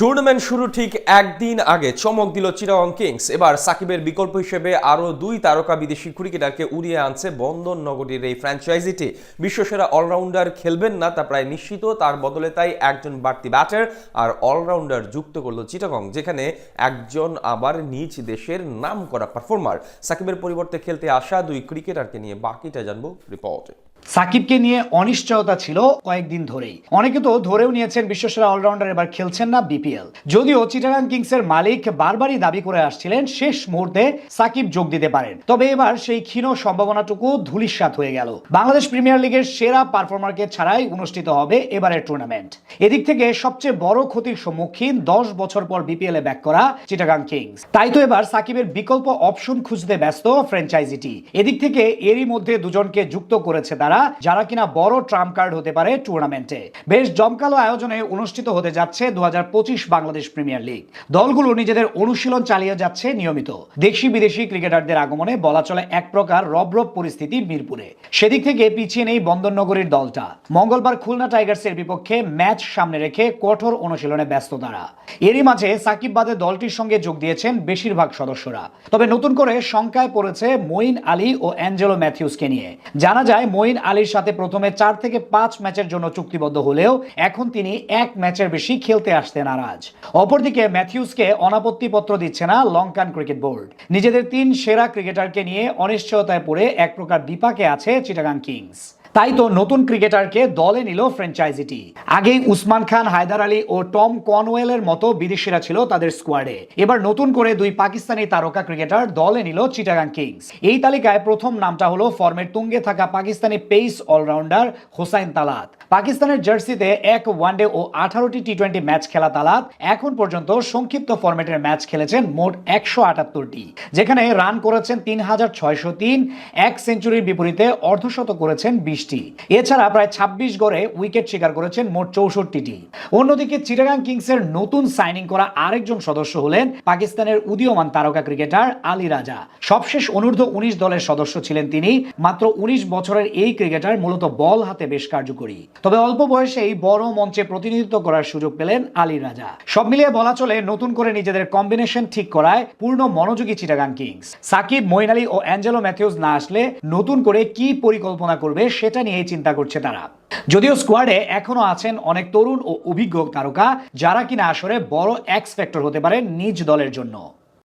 Tournament শুরু ঠিক একদিন আগে চমক দিল চিটাগং কিংস। এবার সাকিবের বিকল্প হিসেবে আরও দুই তারকা বিদেশি ক্রিকেটারকে উড়িয়ে আনছে বন্দর নগরীর এই ফ্র্যাঞ্চাইজিটি। বিশ্বসেরা অলরাউন্ডার খেলবেন না তা প্রায় নিশ্চিত, তার বদলে তাই একজন বাড়তি ব্যাটার আর অলরাউন্ডার যুক্ত করল চিটাগং, যেখানে একজন আবার নিজ দেশের নাম করা পারফর্মার। সাকিবের পরিবর্তে খেলতে আসা দুই ক্রিকেটারকে নিয়ে বাকিটা জানবো রিপোর্টে। সাকিবকে নিয়ে অনিশ্চয়তা ছিল কয়েকদিন ধরেই। অনেকে তো ধরেও নিয়েছেন বিশ্বসেরা অলরাউন্ডার এবার খেলছেন না বিপিএল। যদিও চিটাগাং কিংসের মালিক বারবারই দাবি করে আসছিলেন শেষ মুহূর্তে সাকিব যোগ দিতে পারেন, তবে এবার সেই ক্ষীণ সম্ভাবনাটুকু ধূলিসাৎ হয়ে গেল। বাংলাদেশ প্রিমিয়ার লিগের সেরা পারফর্মারকে ছাড়াই অনুষ্ঠিত হবে এবারের টুর্নামেন্ট। এদিক থেকে সবচেয়ে বড় ক্ষতির সম্মুখীন 10 বছর পর বিপিএল এ ব্যাক করা চিটাগাং কিংস। তাই তো এবার সাকিবের বিকল্প অপশন খুঁজতে ব্যস্ত ফ্র্যাঞ্চাইজিটি। এদিক থেকে এরই মধ্যে দুজনকে যুক্ত করেছে তারা, যারা কিনা বড় ট্রাম্প কার্ড হতে পারে টুর্নামেন্টে। বেশ জমকালো আয়োজনে অনুষ্ঠিত হতে যাচ্ছে 2025 বাংলাদেশ প্রিমিয়ার লিগ। দলগুলো নিজেদের অনুশীলন চালিয়ে যাচ্ছে নিয়মিত। দেশি বিদেশি ক্রিকেটারদের আগমনে বলা চলে এক প্রকার রবরব পরিস্থিতি মিরপুরে। সেদিক থেকে পিছিয়ে নেই বন্দরনগরীর দলটা। মঙ্গলবার খুলনা টাইগার্সের বিপক্ষে ম্যাচ সামনে রেখে কঠোর অনুশীলনে ব্যস্ত তারা। এরই মাঝে সাকিব বাদে দলটির সঙ্গে যোগ দিয়েছেন বেশিরভাগ সদস্যরা। তবে নতুন করে শঙ্কায় পড়েছে মঈন আলী ও অ্যাঞ্জেলো ম্যাথিউসকে নিয়ে। জানা যায় মঈন আলীর সাথে প্রথমে 4 থেকে 5 ম্যাচের জন্য চুক্তিবদ্ধ হলেও এখন তিনি এক ম্যাচের বেশি খেলতে আসতে নারাজ। অপরদিকে ম্যাথিউসকে অনাপত্তিপত্র দিচ্ছে না লঙ্কান ক্রিকেট বোর্ড। নিজেদের 3 সেরা ক্রিকেটারকে নিয়ে অনিশ্চয়তায় পড়ে এক প্রকার বিপাকে আছে চিটাগাং কিংস। তাই তো নতুন ক্রিকেটারকে দলে নিল ফ্র্যাঞ্চাইজিটি। আগেই উসমান খান, হায়দার আলী ও টম কনওয়েলের মতো বিদেশিরা ছিল তাদের স্কোয়াডে। এবার নতুন করে 2 পাকিস্তানি তারকা ক্রিকেটার দলে নিল চিটাগাং কিংস। এই তালিকায় প্রথম নামটা হলো ফর্মের তুঙ্গে থাকা পাকিস্তানি পেস অলরাউন্ডার হোসাইন তালাত। পাকিস্তানের জার্সিতে 1 ওয়ানডে ও 18টি টি-20 ম্যাচ খেলা তালাত এখন পর্যন্ত সংক্ষিপ্ত ফরম্যাটের ম্যাচ খেলেছেন মোট 178টি, যেখানে রান করেছেন 3603, এক সেঞ্চুরির বিপরীতে অর্ধশতক করেছেন 20টি। এছাড়া প্রায় 26 গড়ে উইকেট শিকার করেছেন মোট 64টি। অন্যদিকে চিটাগাং কিংসের নতুন সাইনিং করা আরেকজন সদস্য হলেন পাকিস্তানের উদীয়মান তারকা ক্রিকেটার আলী রাজা। সবশেষ অনূর্ধ্ব 19 দলের সদস্য ছিলেন তিনি। মাত্র 19 বছরের এই ক্রিকেটার মূলত বল হাতে বেশ কার্যকরী। তবে অল্প বয়সেই বড় মঞ্চে প্রতিনিধিত্ব করার সুযোগ পেলেন আলী রাজা। সব মিলিয়ে বলা চলে নতুন করে নিজেদের কম্বিনেশন ঠিক করায় পূর্ণ মনোযোগী চিটাগাং কিংস। সাকিব, মঈন আলী ও অ্যাঞ্জেলো ম্যাথিউস না আসলে নতুন করে কি পরিকল্পনা করবে সেটা নিয়েই চিন্তা করছে তারা। যদিও স্কোয়াডে এখনো আছেন অনেক তরুণ ও অভিজ্ঞ তারকা, যারা কিনা আসরে বড় এক্স ফ্যাক্টর হতে পারে নিজ দলের জন্য।